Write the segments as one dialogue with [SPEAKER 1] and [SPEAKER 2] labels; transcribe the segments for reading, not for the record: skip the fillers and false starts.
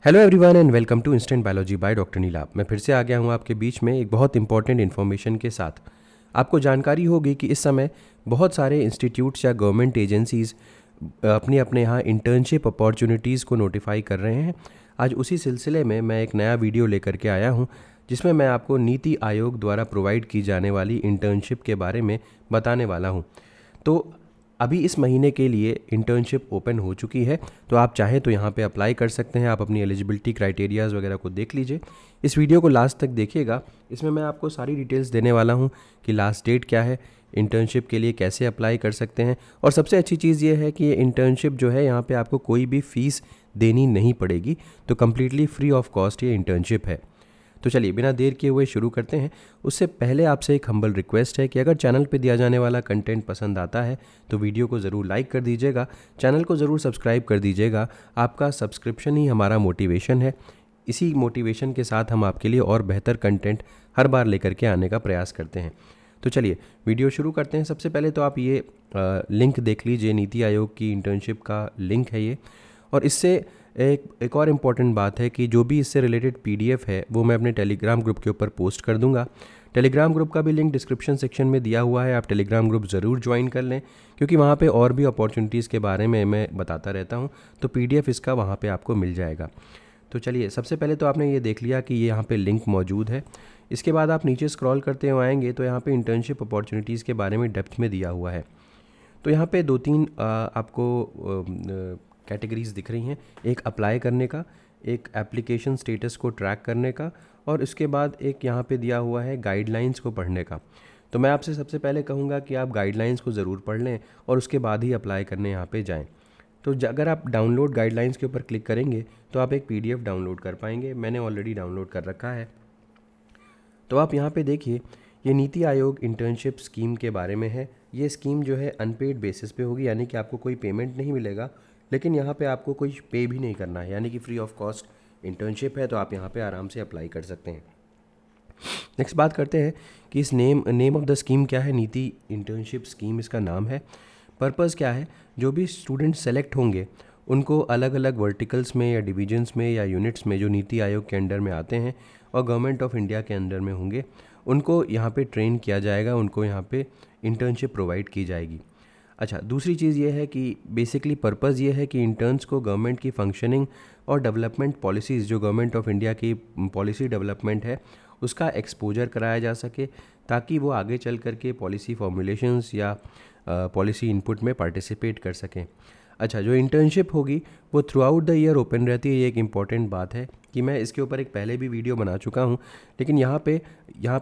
[SPEAKER 1] Hello everyone and welcome to instant biology by doctor Neelabh. मैं फिर से आ गया हूँ आपके बीच में एक बहुत इंपॉर्टेंट इन्फॉर्मेशन के साथ। आपको जानकारी होगी कि इस समय बहुत सारे इंस्टीट्यूट्स या गवर्नमेंट एजेंसीज़ अपने अपने यहाँ इंटर्नशिप अपॉर्चुनिटीज़ को नोटिफाई कर रहे हैं। आज उसी सिलसिले में मैं एक नया वीडियो लेकर के आया हूँ जिसमें मैं आपको नीति आयोग द्वारा प्रोवाइड की जाने वाली इंटर्नशिप के बारे में बताने वाला हूँ। तो अभी इस महीने के लिए इंटर्नशिप ओपन हो चुकी है, तो आप चाहें तो यहाँ पे अप्लाई कर सकते हैं। आप अपनी एलिजिबिलिटी क्राइटेरियाज़ वगैरह को देख लीजिए। इस वीडियो को लास्ट तक देखिएगा, इसमें मैं आपको सारी डिटेल्स देने वाला हूँ कि लास्ट डेट क्या है, इंटर्नशिप के लिए कैसे अप्लाई कर सकते हैं। और सबसे अच्छी चीज़ ये है कि ये इंटर्नशिप जो है यहाँ पे आपको कोई भी फ़ीस देनी नहीं पड़ेगी, तो कम्प्लीटली फ्री ऑफ कॉस्ट ये इंटर्नशिप है। तो चलिए बिना देर किए हुए शुरू करते हैं। उससे पहले आपसे एक हम्बल रिक्वेस्ट है कि अगर चैनल पे दिया जाने वाला कंटेंट पसंद आता है तो वीडियो को ज़रूर लाइक कर दीजिएगा, चैनल को ज़रूर सब्सक्राइब कर दीजिएगा। आपका सब्सक्रिप्शन ही हमारा मोटिवेशन है। इसी मोटिवेशन के साथ हम आपके लिए और बेहतर कंटेंट हर बार लेकर के आने का प्रयास करते हैं। तो चलिए वीडियो शुरू करते हैं। सबसे पहले तो आप ये लिंक देख लीजिए, नीति आयोग की इंटर्नशिप का लिंक है ये। और इससे एक और इम्पॉर्टेंट बात है कि जो भी इससे रिलेटेड पीडीएफ है वो मैं अपने टेलीग्राम ग्रुप के ऊपर पोस्ट कर दूंगा। टेलीग्राम ग्रुप का भी लिंक डिस्क्रिप्शन सेक्शन में दिया हुआ है। आप टेलीग्राम ग्रुप ज़रूर ज्वाइन कर लें, क्योंकि वहाँ पे और भी अपॉर्चुनिटीज़ के बारे में मैं बताता रहता हूँ, तो पीडीएफ इसका वहाँ पे आपको मिल जाएगा। तो चलिए सबसे पहले तो आपने ये देख लिया कि ये यहाँ पे लिंक मौजूद है। इसके बाद आप नीचे स्क्रॉल करते हुए आएंगे तो यहाँ पे इंटर्नशिप अपॉर्चुनिटीज़ के बारे में डेप्थ में दिया हुआ है। तो यहाँ पे दो तीन आपको कैटेगरीज दिख रही हैं। एक अप्लाई करने का, एक एप्लीकेशन स्टेटस को ट्रैक करने का, और इसके बाद एक यहाँ पे दिया हुआ है गाइडलाइंस को पढ़ने का। तो मैं आपसे सबसे पहले कहूँगा कि आप गाइडलाइंस को ज़रूर पढ़ लें और उसके बाद ही अप्लाई करने यहाँ पे जाएं। तो अगर आप डाउनलोड गाइडलाइंस के ऊपर क्लिक करेंगे तो आप एक पीडीएफ डाउनलोड कर पाएंगे। मैंने ऑलरेडी डाउनलोड कर रखा है। तो आप यहाँ पे देखिए, ये नीति आयोग इंटर्नशिप स्कीम के बारे में है। ये स्कीम जो है अनपेड बेसिस पे होगी, यानी कि आपको कोई पेमेंट नहीं मिलेगा, लेकिन यहाँ पे आपको कोई पे भी नहीं करना है, यानी कि फ्री ऑफ कॉस्ट इंटर्नशिप है। तो आप यहाँ पे आराम से अप्लाई कर सकते हैं। नेक्स्ट बात करते हैं कि इस नेम ऑफ द स्कीम क्या है। नीति इंटर्नशिप स्कीम इसका नाम है। पर्पज़ क्या है, जो भी स्टूडेंट सेलेक्ट होंगे उनको अलग अलग वर्टिकल्स में या डिविजन्स में या यूनिट्स में जो नीति आयोग के अंडर में आते हैं और गवर्नमेंट ऑफ इंडिया के अंडर में होंगे, उनको यहाँ पे ट्रेन किया जाएगा, उनको यहाँ पे इंटर्नशिप प्रोवाइड की जाएगी। अच्छा, दूसरी चीज़ ये है कि बेसिकली पर्पज़ ये है कि इंटर्न्स को गवर्नमेंट की फंक्शनिंग और डेवलपमेंट पॉलिसीज़, जो गवर्नमेंट ऑफ इंडिया की पॉलिसी डेवलपमेंट है, उसका एक्सपोजर कराया जा सके, ताकि वो आगे चल कर के पॉलिसी फॉर्मुलेशंस या पॉलिसी इनपुट में पार्टिसिपेट कर सकें। अच्छा, जो इंटर्नशिप होगी वो through out the year open रहती है। ये एक इम्पॉर्टेंट बात है कि मैं इसके ऊपर एक पहले भी वीडियो बना चुका हूँ, लेकिन यहाँ पे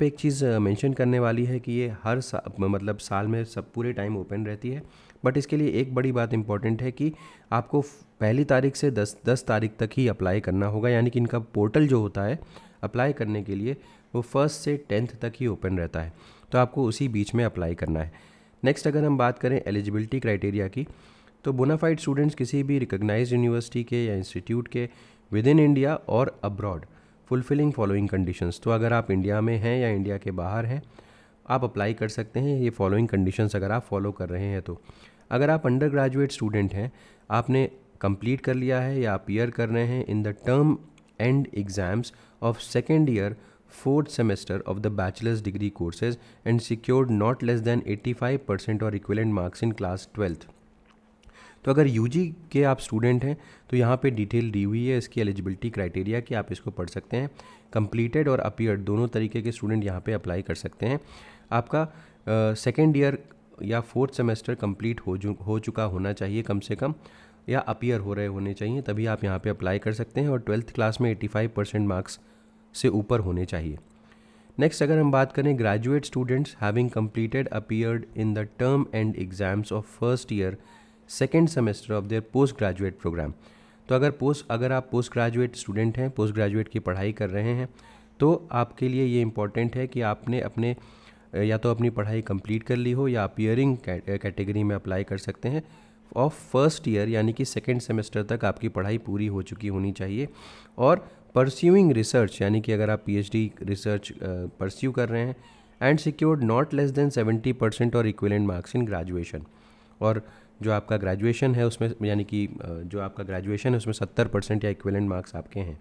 [SPEAKER 1] एक चीज़ मेंशन करने वाली है कि ये हर मतलब साल में सब पूरे टाइम ओपन रहती है। बट इसके लिए एक बड़ी बात इंपॉर्टेंट है कि आपको पहली तारीख से 10 तारीख तक ही अप्लाई करना होगा, यानी कि इनका पोर्टल जो होता है अप्लाई करने के लिए वो 1 से 10 तक ही ओपन रहता है, तो आपको उसी बीच में अप्लाई करना है। नेक्स्ट अगर हम बात करें एलिजिबिलिटी क्राइटेरिया की, तो बोनाफाइड स्टूडेंट्स किसी भी रिकॉग्नाइज्ड यूनिवर्सिटी के या इंस्टीट्यूट के विद इन इंडिया और अब्रॉड फुलफिलिंग फॉलोइंग कंडीशंस। तो अगर आप इंडिया में हैं या इंडिया के बाहर हैं, आप अप्लाई कर सकते हैं ये फॉलोइंग कंडीशंस अगर आप फॉलो कर रहे हैं। तो अगर आप अंडर ग्रेजुएट स्टूडेंट हैं, आपने कंप्लीट कर लिया है या अपीयर कर रहे हैं इन the term end exams of second year 4th semester of the bachelor's degree courses and secured not less than 85% और equivalent marks in class 12th। तो अगर यूजी के आप स्टूडेंट हैं तो यहाँ पे डिटेल दी हुई है इसकी एलिजिबिलिटी क्राइटेरिया की, आप इसको पढ़ सकते हैं। कंप्लीटेड और अपीयर्ड दोनों तरीके के स्टूडेंट यहाँ पे अप्लाई कर सकते हैं। आपका सेकेंड ईयर या 4th सेमेस्टर कंप्लीट हो चुका होना चाहिए कम से कम, या अपीयर हो रहे होने चाहिए, तभी आप यहाँ पे अप्लाई कर सकते हैं। और 12th क्लास में 85% मार्क्स से ऊपर होने चाहिए। नेक्स्ट अगर हम बात करें graduate students having completed appeared in the term end exams of first year second semester of their post graduate programme. तो अगर आप पोस्ट ग्रेजुएट स्टूडेंट हैं, पोस्ट ग्रेजुएट की पढ़ाई कर रहे हैं, तो आपके लिए ये इंपॉर्टेंट है कि आपने अपने या तो अपनी पढ़ाई कंप्लीट कर ली हो या अपीयरिंग कैटेगरी में अप्लाई कर सकते हैं ऑफ फर्स्ट ईयर, यानी कि सेकेंड सेमेस्टर तक आपकी पढ़ाई पूरी हो चुकी होनी चाहिए। और परस्यूइंग रिसर्च, यानी कि अगर आप पीएचडी रिसर्च परस्यू कर रहे हैं, and secured not less than 70% और इक्विवेलेंट मार्क्स इन ग्रेजुएशन। और जो आपका ग्रेजुएशन है उसमें, यानी कि जो आपका ग्रेजुएशन है उसमें 70% या इक्विवेलेंट मार्क्स आपके हैं।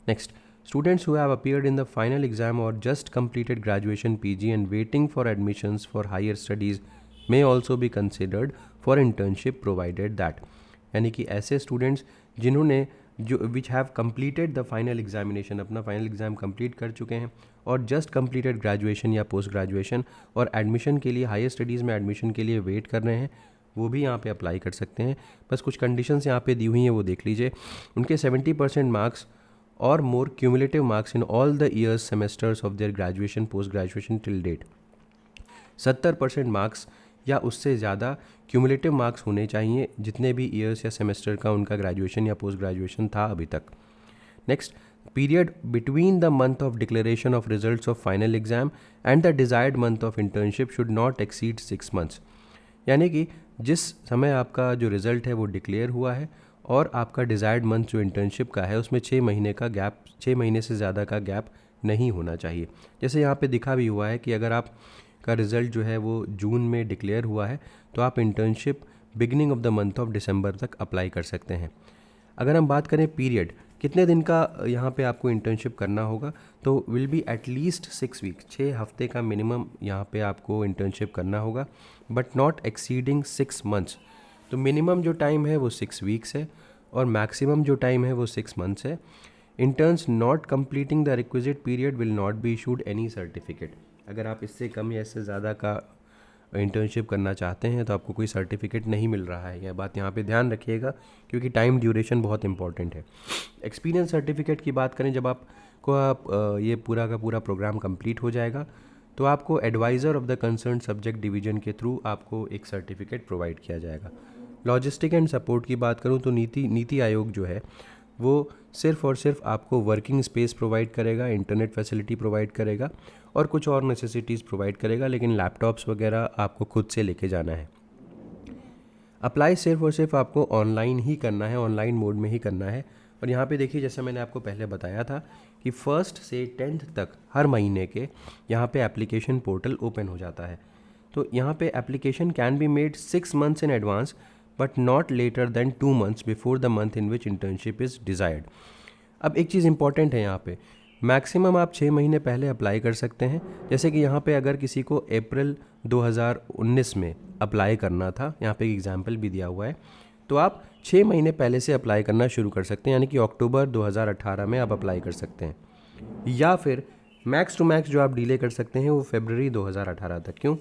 [SPEAKER 1] Next, students who have appeared in the final exam or just completed graduation PG and waiting for admissions for higher studies may also be considered for internship provided that, यानी कि ऐसे students जिन्होंने जो which have completed the final examination, अपना final exam complete कर चुके हैं और जस्ट completed ग्रेजुएशन या पोस्ट ग्रेजुएशन और एडमिशन के लिए, हायर स्टडीज़ में एडमिशन के लिए वेट कर रहे हैं, वो भी यहाँ पे अप्लाई कर सकते हैं। बस कुछ कंडीशंस यहाँ पे दी हुई हैं, वो देख लीजिए। उनके 70% marks or more cumulative marks in all the years semesters of their graduation post graduation till date, 70% marks या उससे ज़्यादा क्यूमुलेटिव मार्क्स होने चाहिए जितने भी ईयर्स या सेमेस्टर का उनका ग्रेजुएशन या पोस्ट ग्रेजुएशन था अभी तक। Next, period between the month of declaration of results of final exam and the desired month of internship should not exceed 6 months, यानी कि जिस समय आपका जो रिज़ल्ट है वो डिक्लेयर हुआ है और आपका डिज़ायर्ड मंथ जो इंटर्नशिप का है उसमें 6 महीने का गैप, 6 महीने से ज़्यादा का गैप नहीं होना चाहिए। जैसे यहाँ पे दिखा भी हुआ है कि अगर आपका रिज़ल्ट जो है वो जून में डिक्लेयर हुआ है तो आप internship beginning of the month of December तक अप्लाई कर सकते हैं। अगर हम बात करें पीरियड, कितने दिन का यहाँ पे आपको इंटर्नशिप करना होगा, तो विल बी एटलीस्ट 6 वीक, 6 हफ्ते का मिनिमम यहाँ पे आपको इंटर्नशिप करना होगा, बट नॉट एक्सीडिंग 6 months। तो मिनिमम जो टाइम है वो 6 वीक्स है और मैक्सिमम जो टाइम है वो 6 months है। Interns not completing the requisite period will not be issued any certificate. अगर आप इससे कम या इससे ज़्यादा का इंटर्नशिप करना चाहते हैं तो आपको कोई सर्टिफिकेट नहीं मिल रहा है, यह बात यहाँ पे ध्यान रखिएगा क्योंकि टाइम ड्यूरेशन बहुत इंपॉर्टेंट है। एक्सपीरियंस सर्टिफिकेट की बात करें, जब आपको ये पूरा का पूरा प्रोग्राम कंप्लीट हो जाएगा तो आपको adviser of the concern subject division के थ्रू आपको एक सर्टिफिकेट प्रोवाइड किया जाएगा। लॉजिस्टिक एंड सपोर्ट की बात करूं तो नीति आयोग जो है वो सिर्फ़ और सिर्फ आपको वर्किंग स्पेस प्रोवाइड करेगा, इंटरनेट फैसिलिटी प्रोवाइड करेगा और कुछ और नेसेसिटीज़ प्रोवाइड करेगा, लेकिन लैपटॉप्स वगैरह आपको खुद से लेके जाना है। अप्लाई सिर्फ और सिर्फ आपको ऑनलाइन ही करना है, ऑनलाइन मोड में ही करना है। और यहाँ पे देखिए, जैसे मैंने आपको पहले बताया था कि 1st से 10th तक हर महीने के यहाँ पे एप्लीकेशन पोर्टल ओपन हो जाता है। तो यहाँ पे application can be made 6 months in advance but not later than 2 months before the month in which internship is desired. अब एक चीज़ इंपॉर्टेंट है यहाँ पे, मैक्सिमम आप 6 महीने पहले अप्लाई कर सकते हैं। जैसे कि यहाँ पे अगर किसी को अप्रैल 2019 में अप्लाई करना था, यहाँ पे एक एग्जाम्पल भी दिया हुआ है, तो आप 6 महीने पहले से अप्लाई करना शुरू कर सकते हैं, यानी कि अक्टूबर 2018 में आप अप्लाई कर सकते हैं। या फिर मैक्स टू मैक्स जो आप डिले कर सकते हैं वो फरवरी 2018 तक। क्यों?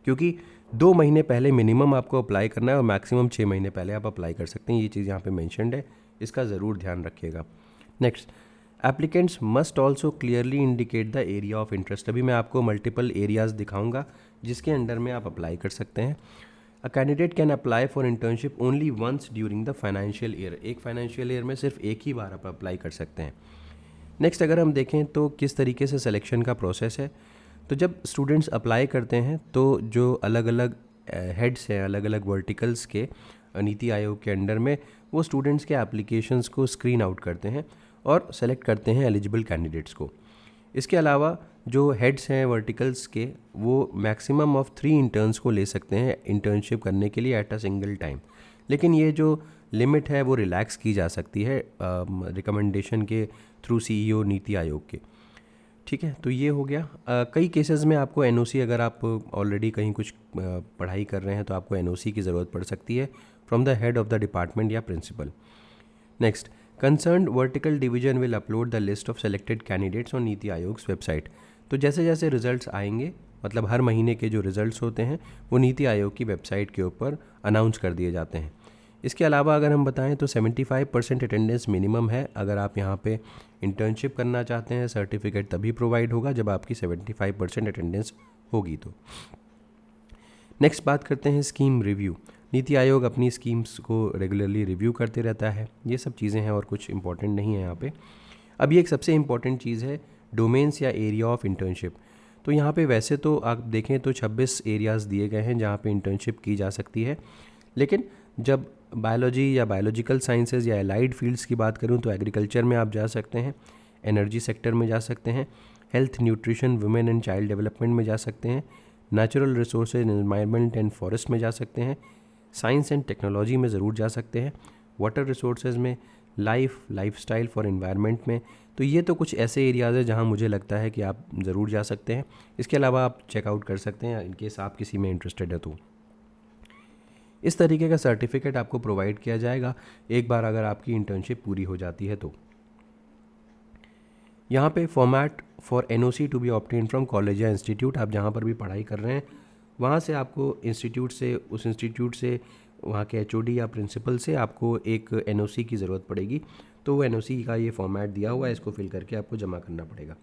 [SPEAKER 1] क्योंकि 2 महीने पहले मिनिमम आपको अप्लाई करना है और मैक्सिमम 6 महीने पहले आप अप्लाई कर सकते हैं। ये चीज़ यहाँ पे मेंशन्ड है, इसका ज़रूर ध्यान रखिएगा। Next, applicants must also clearly indicate the area of interest. अभी मैं आपको मल्टीपल एरियाज़ दिखाऊंगा जिसके अंडर में आप अप्लाई कर सकते हैं। A candidate can apply for internship only once during the financial year. एक फाइनेंशियल ईयर में सिर्फ एक ही बार आप अप्लाई कर सकते हैं। नेक्स्ट, अगर हम देखें तो किस तरीके से सिलेक्शन का प्रोसेस है, तो जब स्टूडेंट्स अप्लाई करते हैं तो जो अलग अलग हेड्स हैं, अलग अलग वर्टिकल्स के नीति आयोग के अंडर में, वो स्टूडेंट्स के एप्लीकेशंस को स्क्रीन आउट करते हैं और सेलेक्ट करते हैं एलिजिबल कैंडिडेट्स को। इसके अलावा जो हेड्स हैं वर्टिकल्स के, वो मैक्सिमम ऑफ 3 इंटर्न्स को ले सकते हैं इंटर्नशिप करने के लिए एट अ सिंगल टाइम, लेकिन ये जो लिमिट है वो रिलैक्स की जा सकती है रिकमेंडेशन के थ्रू CEO नीति आयोग के। ठीक है, तो ये हो गया। कई केसेस में आपको NOC, अगर आप ऑलरेडी कहीं कुछ पढ़ाई कर रहे हैं तो आपको NOC की ज़रूरत पड़ सकती है from the head of the department या principal. Next, concerned vertical division will upload the list of selected candidates on Niti Aayog's website. तो जैसे जैसे रिजल्ट्स आएंगे, मतलब हर महीने के जो रिजल्ट्स होते हैं वो नीति आयोग की वेबसाइट के ऊपर अनाउंस कर दिए जाते हैं। इसके अलावा अगर हम बताएं तो 75% अटेंडेंस मिनिमम है। अगर आप यहाँ पे इंटर्नशिप करना चाहते हैं, सर्टिफिकेट तभी प्रोवाइड होगा जब आपकी 75% अटेंडेंस होगी। तो नेक्स्ट बात करते हैं स्कीम रिव्यू। नीति आयोग अपनी स्कीम्स को रेगुलरली रिव्यू करते रहता है। ये सब चीज़ें हैं और कुछ इंपॉर्टेंट नहीं है यहाँ पे। अब ये एक सबसे इम्पॉर्टेंट चीज़ है, डोमेन्स या एरिया ऑफ इंटर्नशिप। तो यहाँ पे वैसे तो आप देखें तो 26 एरियाज़ दिए गए हैं जहाँ पे इंटर्नशिप की जा सकती है, लेकिन जब बायोलॉजी या बायोलॉजिकल साइंसेज या एलाइड फील्ड्स की बात करूँ तो एग्रीकल्चर में आप जा सकते हैं, एनर्जी सेक्टर में जा सकते हैं, health nutrition women and child development में जा सकते हैं, natural resources environment and forest में जा सकते हैं, साइंस एंड टेक्नोलॉजी में ज़रूर जा सकते हैं, वाटर रिसोर्सेज में, लाइफस्टाइल फॉर एनवायरनमेंट में। तो ये तो कुछ ऐसे एरियाज़ है जहाँ मुझे लगता है कि आप ज़रूर जा सकते हैं। इसके अलावा आप चेकआउट कर सकते हैं इनकेस आप किसी में इंटरेस्टेड है तो। इस तरीके का सर्टिफिकेट आपको प्रोवाइड किया जाएगा एक बार अगर आपकी इंटर्नशिप पूरी हो जाती है तो। यहाँ पे format for NOC to be obtain from college या इंस्टीट्यूट, आप जहाँ पर भी पढ़ाई कर रहे हैं वहाँ से आपको उस इंस्टीट्यूट से वहाँ के एचओडी या प्रिंसिपल से आपको एक एनओसी की ज़रूरत पड़ेगी। तो वो एनओसी का ये फॉर्मेट दिया हुआ है, इसको फिल करके आपको जमा करना पड़ेगा।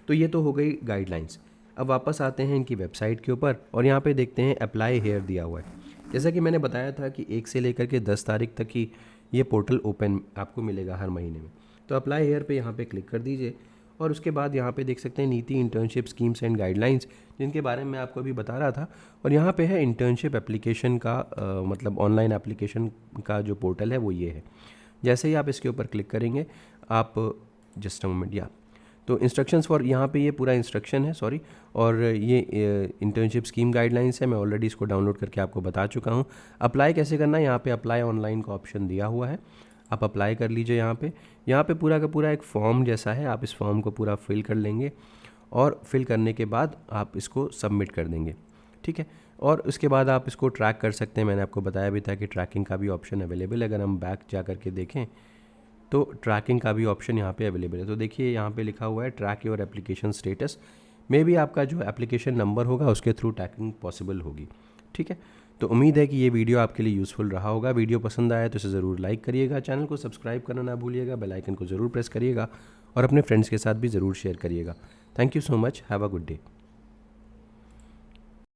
[SPEAKER 1] तो ये तो हो गई गाइडलाइंस। अब वापस आते हैं इनकी वेबसाइट के ऊपर और यहाँ पे देखते हैं अप्लाई हेयर दिया हुआ है। जैसा कि मैंने बताया था कि 1 से लेकर के 10 तारीख तक ही ये पोर्टल ओपन आपको मिलेगा हर महीने में। तो अप्लाई हेयर पे यहाँ पे क्लिक कर दीजिए और उसके बाद यहाँ पे देख सकते हैं नीति इंटर्नशिप स्कीम्स एंड गाइडलाइंस, जिनके बारे में आपको अभी बता रहा था। और यहाँ पे है इंटर्नशिप एप्लीकेशन का मतलब ऑनलाइन एप्लीकेशन का जो पोर्टल है वो ये है। जैसे ही आप इसके ऊपर क्लिक करेंगे आप जस्ट अ मोमेंट या तो इंस्ट्रक्शंस फॉर, यहाँ पे ये पूरा इंस्ट्रक्शन है सॉरी, और ये इंटर्नशिप स्कीम गाइडलाइंस है। मैं ऑलरेडी इसको डाउनलोड करके आपको बता चुका हूँ। अप्लाई कैसे करना है, यहाँ पे अप्लाई ऑनलाइन का ऑप्शन दिया हुआ है, आप अप्लाई कर लीजिए। यहाँ पे पूरा का पूरा एक फॉर्म जैसा है, आप इस फॉर्म को पूरा फिल कर लेंगे और फिल करने के बाद आप इसको सबमिट कर देंगे, ठीक है। और उसके बाद आप इसको ट्रैक कर सकते हैं। मैंने आपको बताया भी था कि ट्रैकिंग का भी ऑप्शन अवेलेबल है। अगर हम बैक जा करके देखें तो ट्रैकिंग का भी ऑप्शन यहाँ पे अवेलेबल है। तो देखिए यहाँ पे लिखा हुआ है track your application status. May be आपका जो एप्लीकेशन नंबर होगा उसके थ्रू ट्रैकिंग पॉसिबल होगी, ठीक है। तो उम्मीद है कि ये वीडियो आपके लिए यूज़फुल रहा होगा। वीडियो पसंद आया तो इसे ज़रूर लाइक करिएगा, चैनल को सब्सक्राइब करना ना भूलिएगा, बेल आइकन को ज़रूर प्रेस करिएगा और अपने फ्रेंड्स के साथ भी ज़रूर शेयर करिएगा। Thank you so much, have a good day.